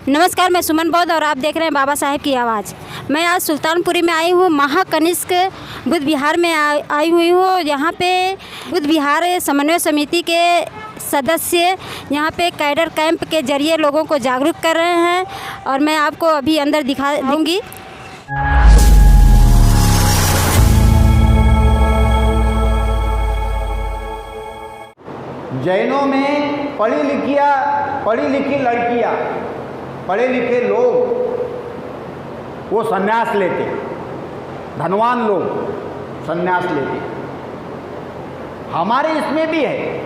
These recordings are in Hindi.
नमस्कार, मैं सुमन बौद्ध और आप देख रहे हैं बाबा साहेब की आवाज़। मैं आज सुल्तानपुरी में आई हूँ। महाकनिष्क बुद्ध विहार में आई हुई हूँ। यहाँ पे बुद्ध विहार समन्वय समिति के सदस्य यहाँ पे कैडर कैंप के जरिए लोगों को जागरूक कर रहे हैं और मैं आपको अभी अंदर दिखा दूँगी। जैनों में पढ़ी लिखी लड़कियाँ, पढ़े लिखे लोग वो संन्यास लेते, धनवान लोग संन्यास लेते। हमारे इसमें भी है,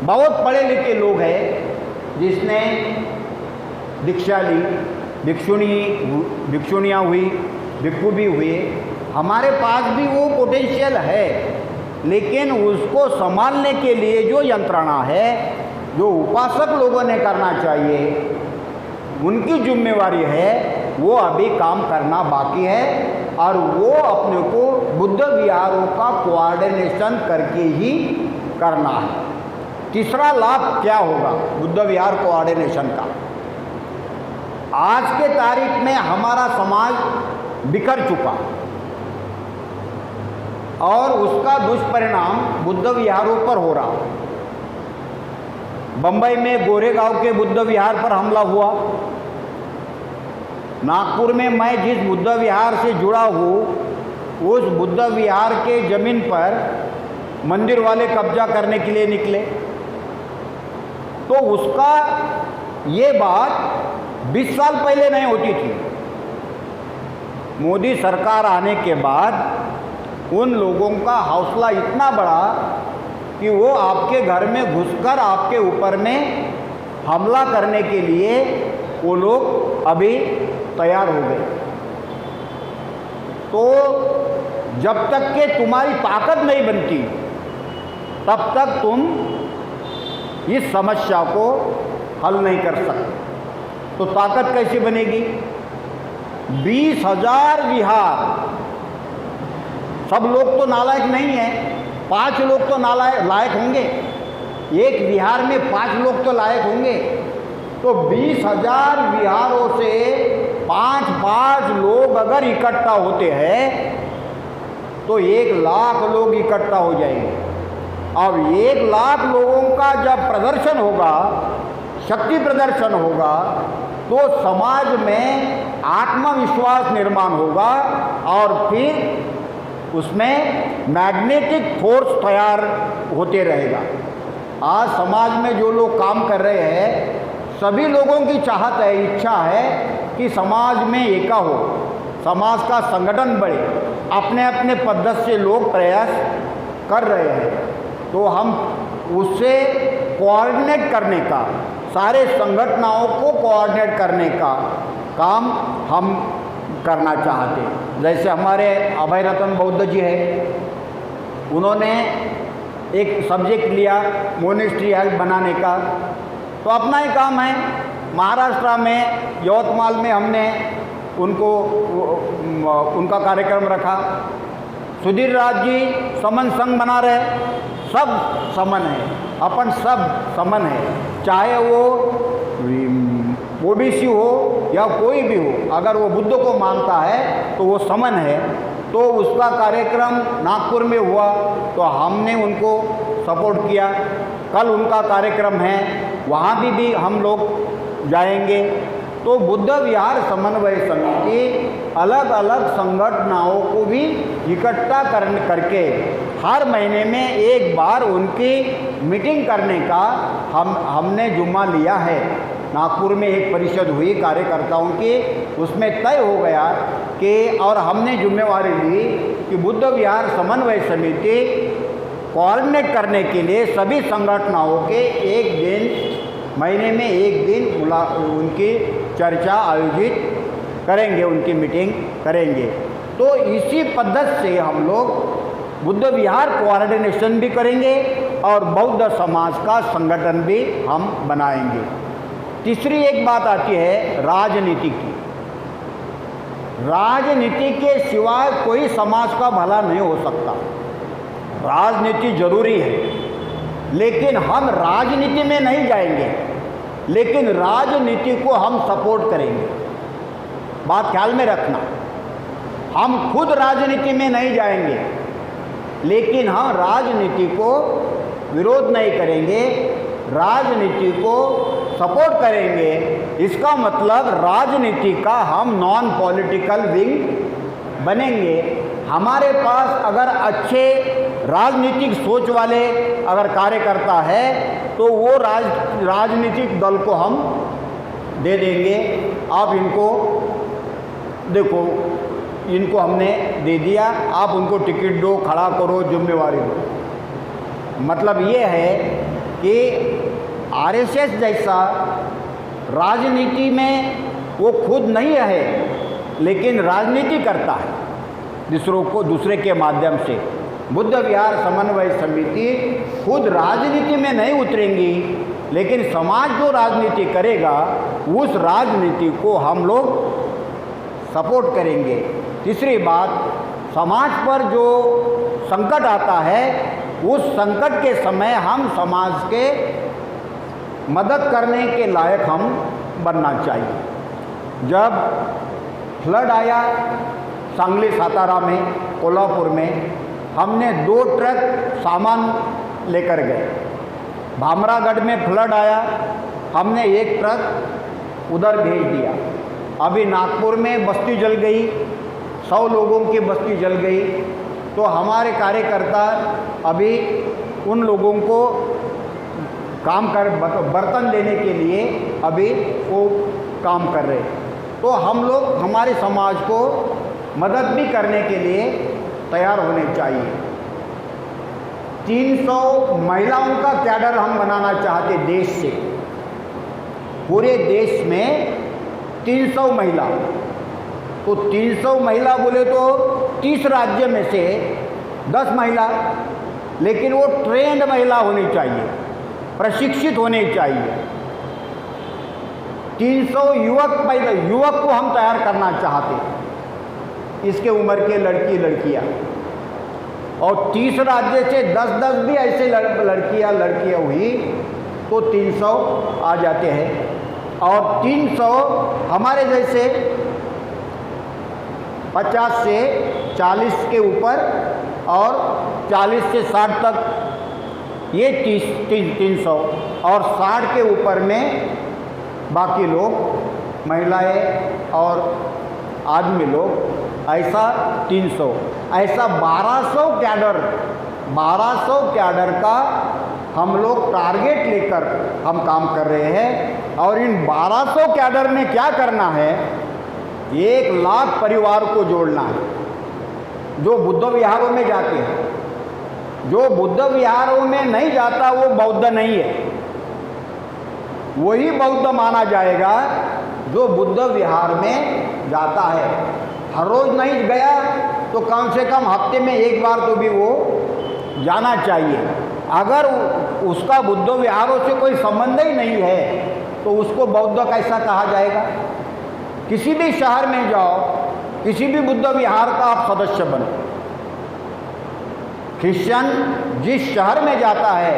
बहुत पढ़े लिखे लोग हैं जिसने दीक्षा ली, भिक्षुणियाँ हुई, भिक्षु भी हुए। हमारे पास भी वो पोटेंशियल है, लेकिन उसको संभालने के लिए जो यंत्रणा है, जो उपासक लोगों ने करना चाहिए, उनकी जिम्मेवारी है, वो अभी काम करना बाकी है। और वो अपने को बुद्ध विहारों का कोऑर्डिनेशन करके ही करना है। तीसरा लाभ क्या होगा बुद्ध विहार कोऑर्डिनेशन का? आज के तारीख में हमारा समाज बिखर चुका और उसका दुष्परिणाम बुद्ध विहारों पर हो रहा। बंबई में गोरेगांव के बुद्ध विहार पर हमला हुआ। नागपुर में मैं जिस बुद्ध विहार से जुड़ा हूँ, उस बुद्ध विहार के ज़मीन पर मंदिर वाले कब्जा करने के लिए निकले। तो उसका ये बात 20 साल पहले नहीं होती थी। मोदी सरकार आने के बाद उन लोगों का हौसला इतना बढ़ा कि वो आपके घर में घुसकर आपके ऊपर में हमला करने के लिए वो लोग अभी तैयार हो गए। तो जब तक के तुम्हारी ताकत नहीं बनती, तब तक तुम इस समस्या को हल नहीं कर सकते। तो ताकत कैसे बनेगी? 20,000 विहार, सब लोग तो नालायक नहीं है, 5 लोग तो लायक होंगे। एक विहार में 5 लोग तो लायक होंगे। तो 20,000 विहारों से 5 लोग अगर इकट्ठा होते हैं तो 1 लाख लोग इकट्ठा हो जाएंगे। अब 1 लाख लोगों का जब प्रदर्शन होगा, शक्ति प्रदर्शन होगा, तो समाज में आत्मविश्वास निर्माण होगा और फिर उसमें मैग्नेटिक फोर्स तैयार होते रहेगा। आज समाज में जो लोग काम कर रहे हैं, सभी लोगों की चाहत है, इच्छा है कि समाज में एका हो, समाज का संगठन बढ़े। अपने अपने पद्धति से लोग प्रयास कर रहे हैं। तो हम उससे कोऑर्डिनेट करने का, सारे संगठनों को कोऑर्डिनेट करने का काम हम करना चाहते हैं। जैसे हमारे अभय रतन बौद्ध जी है, उन्होंने एक सब्जेक्ट लिया मोनेस्ट्री हेल्थ बनाने का, तो अपना ही काम है। महाराष्ट्र में यवतमाल में हमने उनका कार्यक्रम रखा। सुधीर राज जी समन संघ बना रहे, सब समन है, अपन सब समन है, चाहे वो ओबीसी हो या कोई भी हो। अगर वो बुद्ध को मानता है तो वो समन है। तो उसका कार्यक्रम नागपुर में हुआ तो हमने उनको सपोर्ट किया। कल उनका कार्यक्रम है, वहाँ भी हम लोग जाएंगे। तो बुद्ध विहार समन्वय समिति अलग अलग संगठनों को भी इकट्ठा करके हर महीने में एक बार उनकी मीटिंग करने का हमने जुम्मा लिया है। नागपुर में एक परिषद हुई कार्यकर्ताओं की, उसमें तय हो गया कि और हमने जिम्मेवारी ली कि बुद्ध विहार समन्वय समिति कोऑर्डिनेट करने के लिए सभी संगठनों के एक दिन, महीने में एक दिन उनकी चर्चा आयोजित करेंगे, उनकी मीटिंग करेंगे। तो इसी पद्धति से हम लोग बुद्ध विहार कोऑर्डिनेशन भी करेंगे और बौद्ध समाज का संगठन भी हम बनाएंगे। तीसरी एक बात आती है राजनीति की। राजनीति के सिवाय कोई समाज का भला नहीं हो सकता। राजनीति जरूरी है, लेकिन हम राजनीति में नहीं जाएंगे। लेकिन राजनीति को हम सपोर्ट करेंगे। बात ख्याल में रखना, हम खुद राजनीति में नहीं जाएंगे, लेकिन हम राजनीति को विरोध नहीं करेंगे, राजनीति को सपोर्ट करेंगे। इसका मतलब राजनीति का हम नॉन पॉलिटिकल विंग बनेंगे। हमारे पास अगर अच्छे राजनीतिक सोच वाले अगर कार्यकर्ता है तो वो राजनीतिक दल को हम दे देंगे। आप इनको देखो, इनको हमने दे दिया, आप उनको टिकट दो, खड़ा करो, जिम्मेवारी दो। मतलब ये है कि आरएसएस जैसा राजनीति में वो खुद नहीं है, लेकिन राजनीति करता है दूसरे के माध्यम से। बुद्ध विहार समन्वय समिति खुद राजनीति में नहीं उतरेंगी, लेकिन समाज जो राजनीति करेगा उस राजनीति को हम लोग सपोर्ट करेंगे। तीसरी बात, समाज पर जो संकट आता है उस संकट के समय हम समाज के मदद करने के लायक हम बनना चाहिए। जब फ्लड आया सांगली, सातारा में, कोल्हापुर में, हमने 2 ट्रक सामान लेकर गए। भामरागढ़ में फ्लड आया, हमने 1 ट्रक उधर भेज दिया। अभी नागपुर में बस्ती जल गई, 100 लोगों की बस्ती जल गई, तो हमारे कार्यकर्ता अभी उन लोगों को बर्तन देने के लिए अभी वो काम कर रहे हैं। तो हम लोग हमारे समाज को मदद भी करने के लिए तैयार होने चाहिए। 300 महिलाओं का कैडर हम बनाना चाहते देश से, पूरे देश में 300 महिला। तो 300 महिला बोले तो 30 राज्य में से 10 महिला, लेकिन वो ट्रेंड महिला होनी चाहिए, प्रशिक्षित होनी चाहिए। 300 युवक को हम तैयार करना चाहते, इसके उम्र के लड़कियां, और 30 राज्य से 10-10 भी ऐसे लड़कियां हुई तो 300 आ जाते हैं। और 300 हमारे जैसे 50 से 40 के ऊपर और 40 से 60 तक ये 300, और 60 के ऊपर में बाकी लोग महिलाएं और आदमी लोग, ऐसा 300, ऐसा 1200 कैडर का हम लोग टारगेट लेकर हम काम कर रहे हैं। और इन 1200 कैडर में क्या करना है, 1 लाख परिवार को जोड़ना है जो बुद्ध विहारों में जाते हैं। जो बुद्ध विहारों में नहीं जाता वो बौद्ध नहीं है, वही बौद्ध माना जाएगा जो बुद्ध विहार में जाता है। हर रोज नहीं गया तो कम से कम हफ्ते में 1 बार तो भी वो जाना चाहिए। अगर उसका बुद्ध विहारों से कोई संबंध ही नहीं है तो उसको बौद्ध कैसा कहा जाएगा। किसी भी शहर में जाओ, किसी भी बुद्ध विहार का आप सदस्य बनो। क्रिश्चियन जिस शहर में जाता है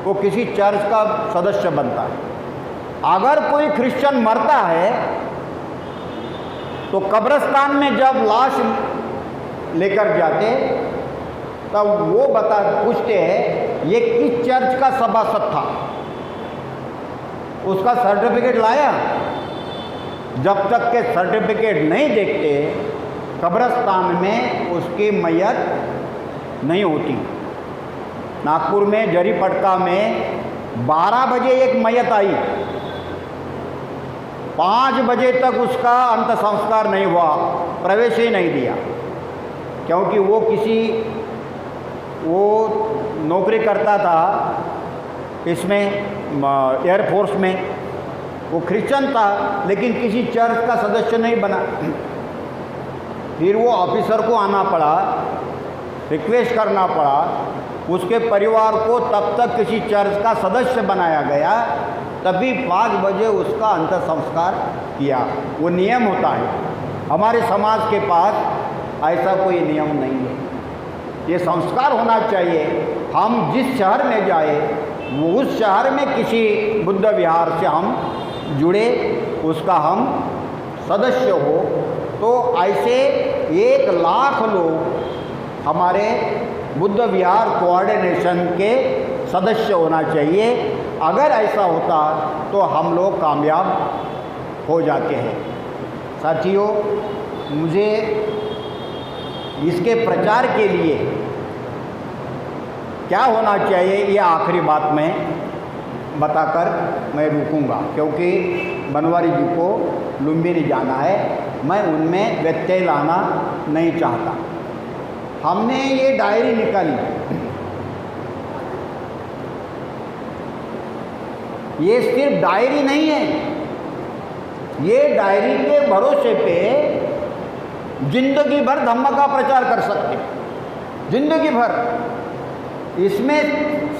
वो किसी चर्च का सदस्य बनता है। अगर कोई क्रिश्चियन मरता है तो कब्रिस्तान में जब लाश लेकर जाते तब वो पूछते हैं ये किस चर्च का सभासद था, उसका सर्टिफिकेट लाया। जब तक के सर्टिफिकेट नहीं देखते कब्रिस्तान में उसकी मैयत नहीं होती। नागपुर में जरीपटका में 12 बजे एक मैयत आई, 5 बजे तक उसका अंत संस्कार नहीं हुआ, प्रवेश ही नहीं दिया, क्योंकि वो नौकरी करता था इसमें एयरफोर्स में, वो क्रिश्चियन था लेकिन किसी चर्च का सदस्य नहीं बना। फिर वो ऑफिसर को आना पड़ा, रिक्वेस्ट करना पड़ा, उसके परिवार को तब तक किसी चर्च का सदस्य बनाया गया, तभी 5 बजे उसका अंत संस्कार किया। वो नियम होता है। हमारे समाज के पास ऐसा कोई नियम नहीं है। ये संस्कार होना चाहिए। हम जिस शहर में जाए वो उस शहर में किसी बुद्ध विहार से हम जुड़े, उसका हम सदस्य हो, तो ऐसे 1,00,000 लोग हमारे बुद्ध विहार कोऑर्डिनेशन के सदस्य होना चाहिए। अगर ऐसा होता तो हम लोग कामयाब हो जाते हैं। साथियों, मुझे इसके प्रचार के लिए क्या होना चाहिए ये आखिरी बात मैं बताकर मैं रुकूंगा, क्योंकि बनवारी जी को लुम्बिनी जाना है, मैं उनमें व्यत्यय लाना नहीं चाहता। हमने ये डायरी निकाली, ये सिर्फ डायरी नहीं है, ये डायरी के भरोसे पे जिंदगी भर धम्म का प्रचार कर सकते, जिंदगी भर। इसमें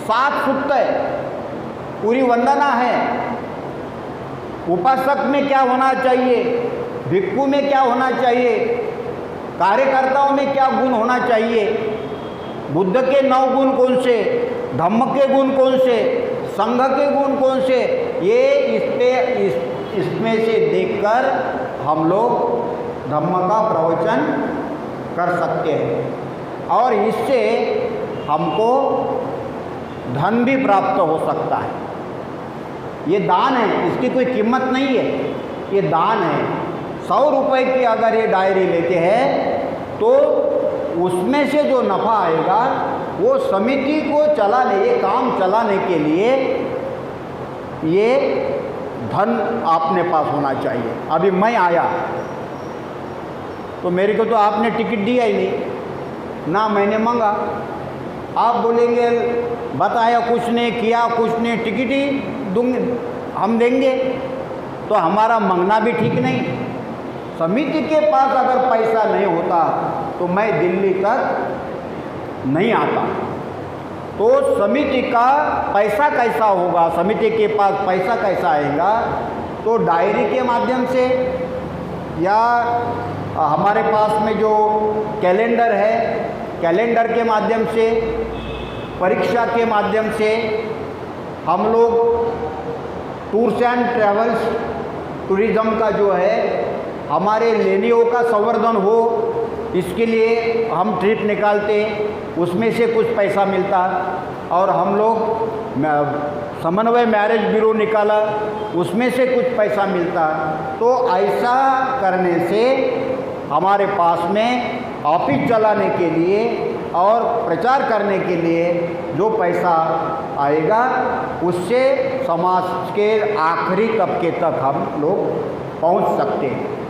7 सूक्त है, पूरी वंदना है, उपासक में क्या होना चाहिए, भिक्षु में क्या होना चाहिए, कार्यकर्ताओं में क्या गुण होना चाहिए, बुद्ध के 9 गुण कौन से, धम्म के गुण कौन से, संघ के गुण कौन से, ये इसमें से देखकर हम लोग धम्म का प्रवचन कर सकते हैं और इससे हमको धन भी प्राप्त हो सकता है। ये दान है, इसकी कोई कीमत नहीं है, ये दान है। 100 रुपये की अगर ये डायरी लेते हैं तो उसमें से जो नफ़ा आएगा वो समिति को चलाने, ये काम चलाने के लिए ये धन आपने पास होना चाहिए। अभी मैं आया तो मेरे को तो आपने टिकट दिया ही नहीं ना, मैंने मांगा। आप बोलेंगे बताया कुछ नहीं, किया कुछ नहीं, टिकट ही दूंगे हम देंगे, तो हमारा मांगना भी ठीक नहीं। समिति के पास अगर पैसा नहीं होता तो मैं दिल्ली तक नहीं आता। तो समिति का पैसा कैसा होगा, समिति के पास पैसा कैसा आएगा, तो डायरी के माध्यम से या हमारे पास में जो कैलेंडर है, कैलेंडर के माध्यम से, परीक्षा के माध्यम से हम लोग टूर्स एंड ट्रैवल्स, टूरिज़्म का जो है हमारे लेनियों का संवर्धन हो, इसके लिए हम ट्रिप निकालते, उसमें से कुछ पैसा मिलता। और हम लोग समन्वय मैरिज ब्यूरो निकाला, उसमें से कुछ पैसा मिलता। तो ऐसा करने से हमारे पास में ऑफिस चलाने के लिए और प्रचार करने के लिए जो पैसा आएगा उससे समाज के आखिरी तबके तक हम लोग पहुंच सकते हैं।